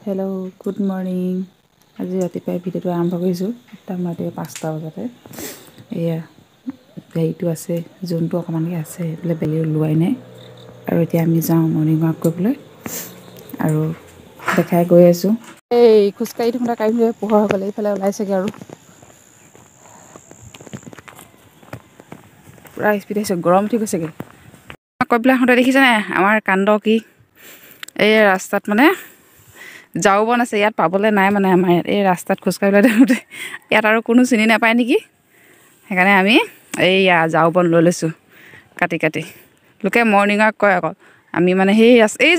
hello good morning आज रातिपुवाई video आरम्भ কৰিছোঁ মোটামুটি 5টা বজাতে এয়া গাড়ীটো আছে জোনটো অকমানকে আছে এইফালে বেলি ওলোৱাই নাই আৰু এতিয়া আমি যাওঁ মৰ্নিং ৱাক কৰিবলৈ আৰু দেখাই গৈ আছোঁ এই খুচকাই থুমটা কাইলে পোহৰ হ'লে ইফালে ওলাইছেগে আৰু পুৰা স্পিড আছে গৰম উঠি গৈছেগে কবলা হতে দেখিছে না আমাৰ কাণ্ড কি এই ৰাস্তাত মানে যাও বন আছে ইয়াত পাবলে নাই মানে আমাৰ এই ৰাস্তাত খুচকাইলে দেখোতে ইয়াত আৰু কোনো চিনি নাপায় নেকি সেইকাৰণে আমি এই যাও বন লৈ লৈছো কাটি কাটি লোকে মৰ্নিং ৱাক কয় আকৌ আমি মানে সেই এই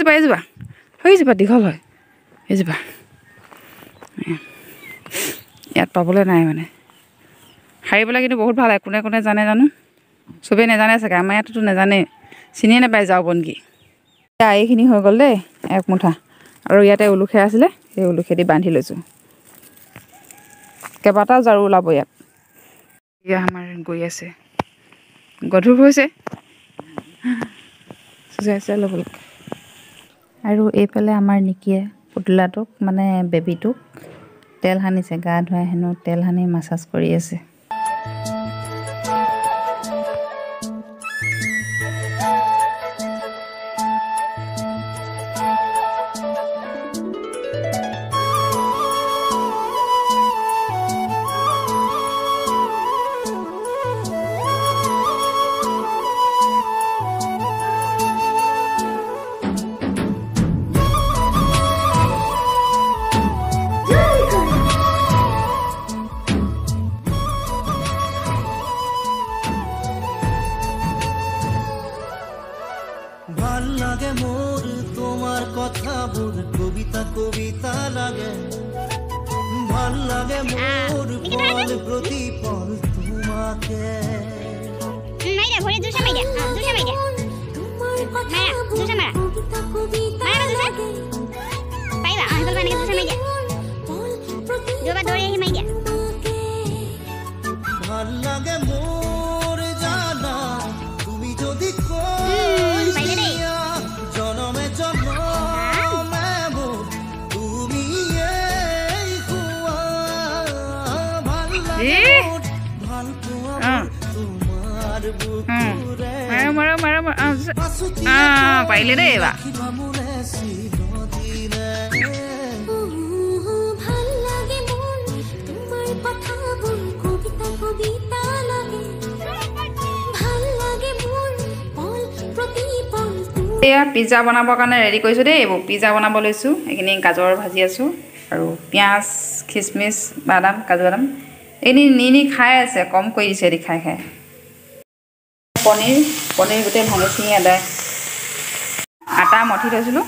যাবা দীঘল হয় এই যাবা ইয়াত পাবলে নাই মানে হাৰিবলৈ কিন্তু বহুত ভাল কোনে কোনে জানে জানো সবে নেজানে চাগে আমাৰ ইয়াততো নেজানে চিনি নাপায় যাও বন কি এইখিনি হৈ গ'ল দেই এক মুঠা আৰু ইয়াতে উলুখে আছিলে এই উলুখেদি বান্ধি লৈছোঁ কেইবাটাও জাৰু ওলাব ইয়াত ইয়া আমাৰ গৈ আছে গধুৰ হৈছে ল'ব আৰু এইফালে আমাৰ নিকিয়ে পুতলাটোক মানে বেবীটোক তেল সানিছে গা ধুৱাই হেনো তেল সানি মাছাজ কৰি আছে ভাল লাগে মোর তোমার কথা বল কবিতা কবিতা লাগে ভাল লাগে মোর পল প্রতিপল তোমাকে মাইরা ভরে দুশা মাইরা তোমার কথা দুশা মারা মারা দুশা পাইবা আনবল বানে দুশা মাইরা দুবা দৌড়ে হি মাইরা ভাল লাগে মোর জানা তুমি যদি পাইলে দেই বা এয়া পিজ্জা বনাবৰ কাৰণে ৰেডি কৰিছোঁ দেই এইবোৰ পিজ্জা বনাব লৈছোঁ এইখিনি গাজৰ ভাজি আছোঁ আৰু পিঁয়াজ খিচমিচ বাদাম কাজু বাদাম এইখিনি নি খাই আছে কম কৰি দিছে এদি খাই খাই পনীৰ গোটেই ভাঙি চিঙি আদায় আটা মঠি থৈছিলোঁ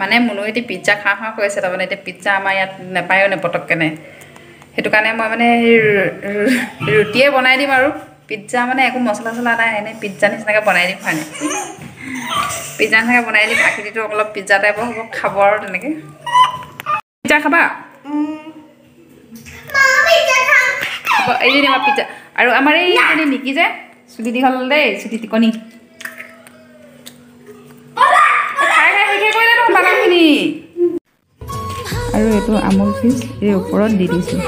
মানে মুনুইটি পিজ্জা খাওঁ কৈ আছে তাৰমানে এতিয়া পিজ্জা আমাৰ ইয়াত নাপায়ো নে পটককেনে সেইটো কাৰণে মই মানে ৰুটিয়ে বনাই দিম আৰু পিজ্জা মানে একো মছলা চছলা নাই এনেই পিজ্জা নিচিনাকৈ বনাই দিম হয় নাই পিজ্জা নিচিনাকৈ বনাই দিম আকৃতিটো অলপ পিজ্জা টাইপৰ হ'ব খাব আৰু তেনেকৈ পিজ্জা খাবা এই যে আমাৰ পিজ্জা আৰু আমাৰ এই নিকি যে চুলি দীঘল দেই চুলি টিকনি আৰু এইটো আমুল ফিজ এই ওপৰত দি দিছোঁ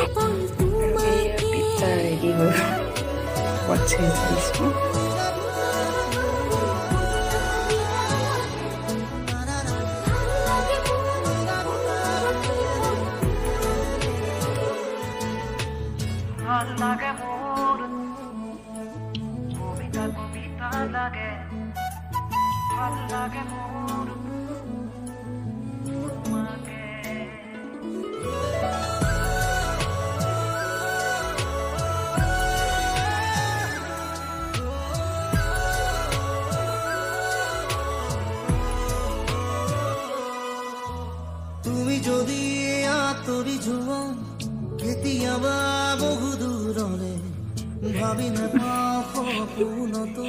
পিজ্জা ৰেডি হ'ল লাগে মোৰ কবিতা কবিতা লাগে ভাল লাগে মোৰ তোমাকে তুমি যদি আতৰি জোয়া কেতিয়াবা বহু দূৰলে ভাবি নাপাওঁ সপোনতো